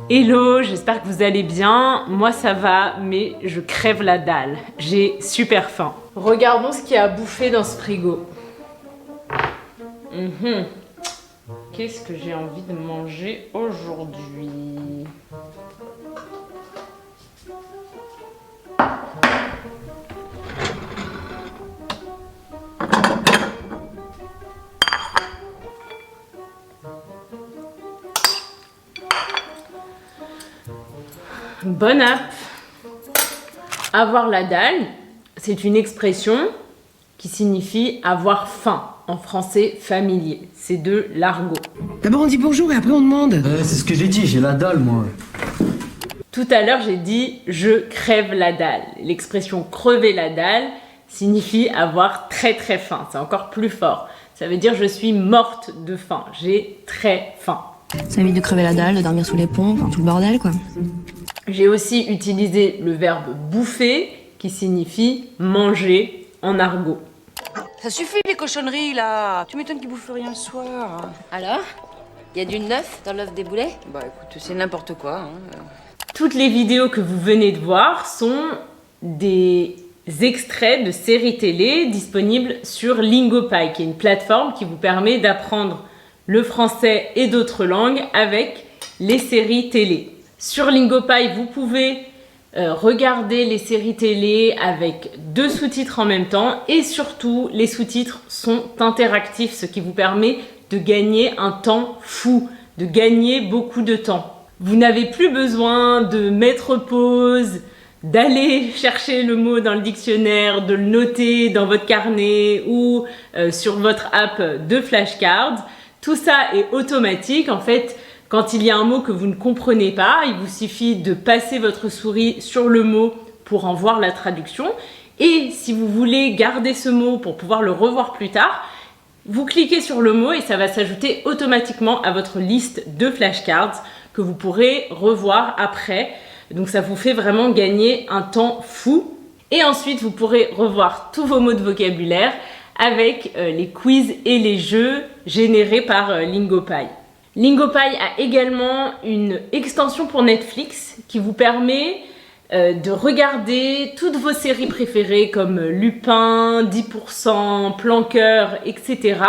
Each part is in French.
Hello, j'espère que vous allez bien. Moi ça va, mais je crève la dalle. J'ai super faim. Regardons ce qu'il y a à bouffer dans ce frigo. Qu'est-ce que j'ai envie de manger aujourd'hui? Bonne app. Avoir la dalle, c'est une expression qui signifie avoir faim en français familier. C'est de l'argot. D'abord on dit bonjour et après on demande. C'est ce que j'ai dit, j'ai la dalle moi. Tout à l'heure, j'ai dit « je crève la dalle ». L'expression « crever la dalle » signifie avoir très très faim. C'est encore plus fort. Ça veut dire « je suis morte de faim ». J'ai très faim. Ça évite de crever la dalle, de dormir sous les ponts, enfin tout le bordel quoi. J'ai aussi utilisé le verbe « bouffer » qui signifie « manger » en argot. Ça suffit les cochonneries là. Tu m'étonnes qu'ils bouffent rien le soir. Alors? Y a du neuf dans l'œuf des boulets? Bah écoute, c'est n'importe quoi. Hein. Toutes les vidéos que vous venez de voir sont des extraits de séries télé disponibles sur Lingopie, qui est une plateforme qui vous permet d'apprendre le français et d'autres langues avec les séries télé. Sur Lingopie, vous pouvez regarder les séries télé avec 2 sous-titres en même temps et surtout, les sous-titres sont interactifs, ce qui vous permet de gagner un temps fou, de gagner beaucoup de temps. Vous n'avez plus besoin de mettre pause, d'aller chercher le mot dans le dictionnaire, de le noter dans votre carnet ou sur votre app de flashcards. Tout ça est automatique. En fait, quand il y a un mot que vous ne comprenez pas, il vous suffit de passer votre souris sur le mot pour en voir la traduction. Et si vous voulez garder ce mot pour pouvoir le revoir plus tard, vous cliquez sur le mot et ça va s'ajouter automatiquement à votre liste de flashcards que vous pourrez revoir après. Donc ça vous fait vraiment gagner un temps fou. Et ensuite, vous pourrez revoir tous vos mots de vocabulaire avec les quiz et les jeux générés par Lingopie. Lingopie a également une extension pour Netflix qui vous permet de regarder toutes vos séries préférées comme Lupin, 10%, Planqueur, etc.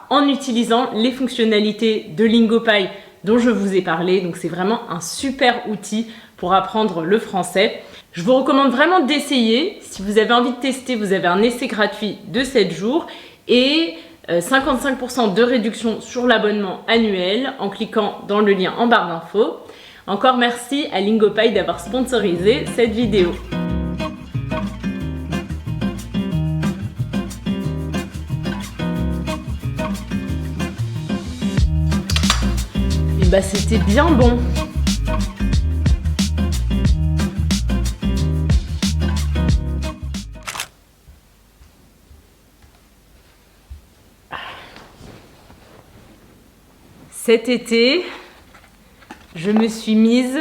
en utilisant les fonctionnalités de Lingopie dont je vous ai parlé. Donc c'est vraiment un super outil pour apprendre le français. Je vous recommande vraiment d'essayer. Si vous avez envie de tester, vous avez un essai gratuit de 7 jours et 55% de réduction sur l'abonnement annuel en cliquant dans le lien en barre d'infos. Encore merci à Lingopie d'avoir sponsorisé cette vidéo. Et bah c'était bien bon. Cet été, je me suis mise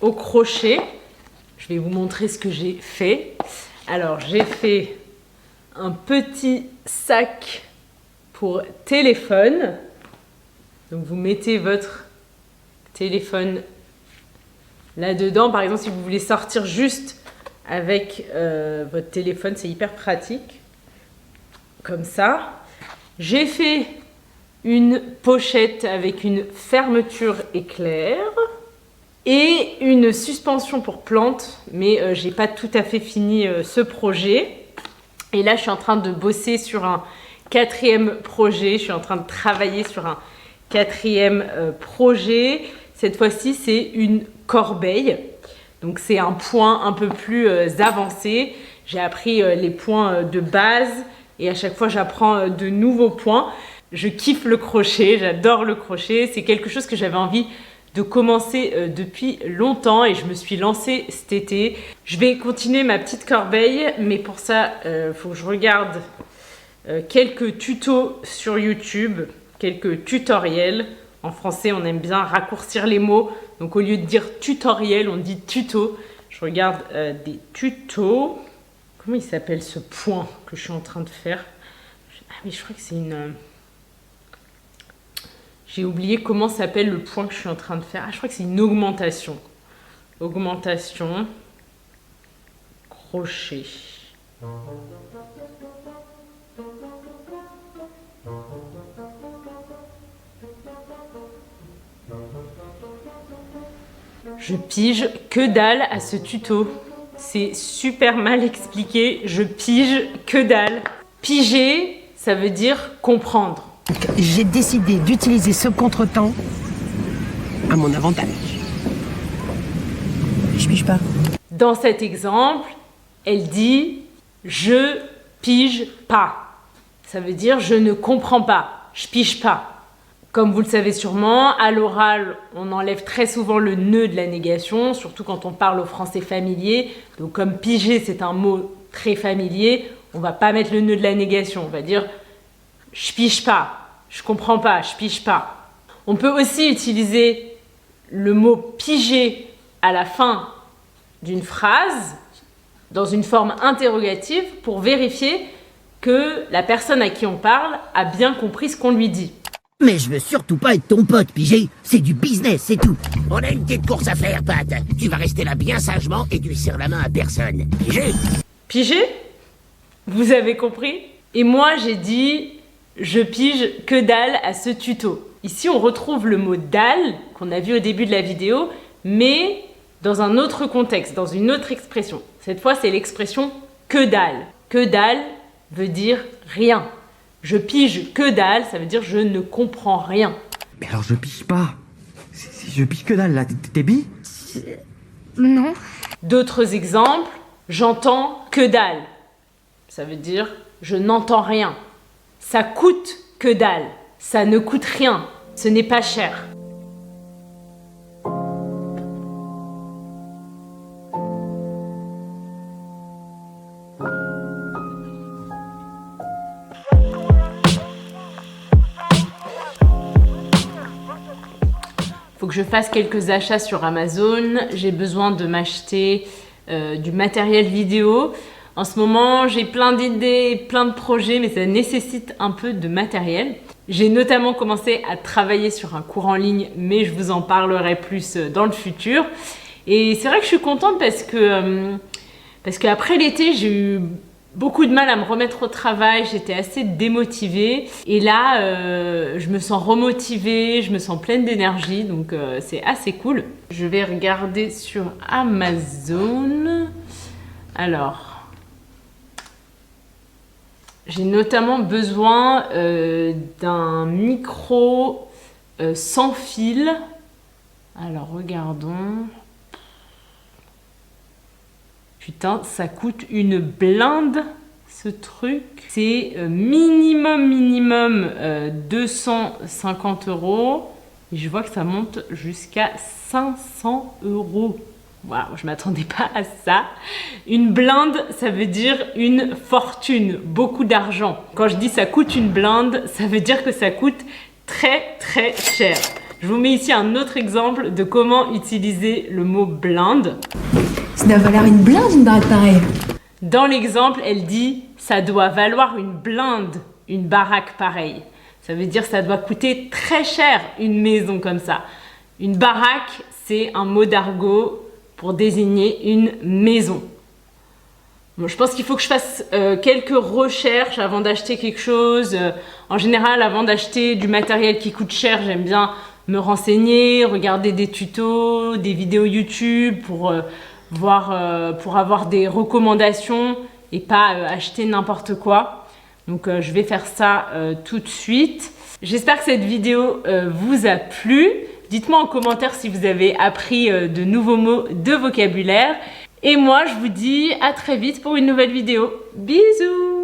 au crochet. Je vais vous montrer ce que j'ai fait. Alors, j'ai fait un petit sac pour téléphone. Donc, vous mettez votre téléphone là-dedans. Par exemple, si vous voulez sortir juste avec votre téléphone, c'est hyper pratique. Comme ça. J'ai fait une pochette avec une fermeture éclair et une suspension pour plantes, mais j'ai pas tout à fait fini ce projet. Et là, je suis en train de bosser sur un 4e projet. Je suis en train de travailler sur un 4e projet. Cette fois-ci, c'est une corbeille. Donc, c'est un point un peu plus avancé. J'ai appris les points de base et à chaque fois, j'apprends de nouveaux points. Je kiffe le crochet, j'adore le crochet. C'est quelque chose que j'avais envie de commencer depuis longtemps et je me suis lancée cet été. Je vais continuer ma petite corbeille, mais pour ça, il faut que je regarde quelques tutos sur YouTube, quelques tutoriels. En français, on aime bien raccourcir les mots. Donc, au lieu de dire tutoriel, on dit tuto. Je regarde des tutos. Comment il s'appelle ce point que je suis en train de faire? Ah oui, je crois que c'est une... J'ai oublié comment s'appelle le point que je suis en train de faire. Ah, je crois que c'est une augmentation. Augmentation. Crochet. Je pige que dalle à ce tuto. C'est super mal expliqué. Je pige que dalle. Piger, ça veut dire comprendre. J'ai décidé d'utiliser ce contretemps à mon avantage. Je pige pas. Dans cet exemple, elle dit « je pige pas ». Ça veut dire « je ne comprends pas »,« je pige pas ». Comme vous le savez sûrement, à l'oral, on enlève très souvent le nœud de la négation, surtout quand on parle au français familier. Donc comme piger, c'est un mot très familier, on va pas mettre le nœud de la négation. On va dire « je pige pas »,« je comprends pas »,« je pige pas ». On peut aussi utiliser le mot piger à la fin d'une phrase, dans une forme interrogative, pour vérifier que la personne à qui on parle a bien compris ce qu'on lui dit. Mais je veux surtout pas être ton pote, pigé. C'est du business, c'est tout. On a une petite course à faire, Pat. Tu vas rester là bien sagement et tu serres la main à personne. Pigé? Pigé? Vous avez compris? Et moi, j'ai dit « je pige que dalle à ce tuto ». Ici, on retrouve le mot « dalle » qu'on a vu au début de la vidéo, mais dans un autre contexte, dans une autre expression. Cette fois, c'est l'expression « que dalle ». « Que dalle » veut dire rien. Je pige que dalle, ça veut dire je ne comprends rien. Mais alors je pige pas. Je pige que dalle là, t'es bi? Non. D'autres exemples, j'entends que dalle. Ça veut dire je n'entends rien. Ça coûte que dalle. Ça ne coûte rien. Ce n'est pas cher. Faut que je fasse quelques achats sur Amazon. J'ai besoin de m'acheter du matériel vidéo. En ce moment, j'ai plein d'idées, plein de projets, mais ça nécessite un peu de matériel. J'ai notamment commencé à travailler sur un cours en ligne, mais je vous en parlerai plus dans le futur. Et c'est vrai que je suis contente parce qu'après l'été, j'ai eu beaucoup de mal à me remettre au travail, j'étais assez démotivée. Et là, je me sens remotivée, je me sens pleine d'énergie, donc c'est assez cool. Je vais regarder sur Amazon. Alors, j'ai notamment besoin d'un micro sans fil. Alors, regardons. Putain, ça coûte une blinde, ce truc. C'est minimum 250 €. Et je vois que ça monte jusqu'à 500 €. Waouh, je m'attendais pas à ça. Une blinde, ça veut dire une fortune, beaucoup d'argent. Quand je dis ça coûte une blinde, ça veut dire que ça coûte très très cher. Je vous mets ici un autre exemple de comment utiliser le mot blinde. Ça doit valoir une blinde, une baraque pareille. Dans l'exemple, elle dit « ça doit valoir une blinde, une baraque pareille ». Ça veut dire que ça doit coûter très cher, une maison comme ça. Une baraque, c'est un mot d'argot pour désigner une maison. Bon, je pense qu'il faut que je fasse quelques recherches avant d'acheter quelque chose. En général, avant d'acheter du matériel qui coûte cher, j'aime bien me renseigner, regarder des tutos, des vidéos YouTube pour avoir des recommandations et pas acheter n'importe quoi. Donc je vais faire ça tout de suite. J'espère que cette vidéo vous a plu. Dites-moi en commentaire si vous avez appris de nouveaux mots de vocabulaire. Et moi je vous dis à très vite pour une nouvelle vidéo. Bisous!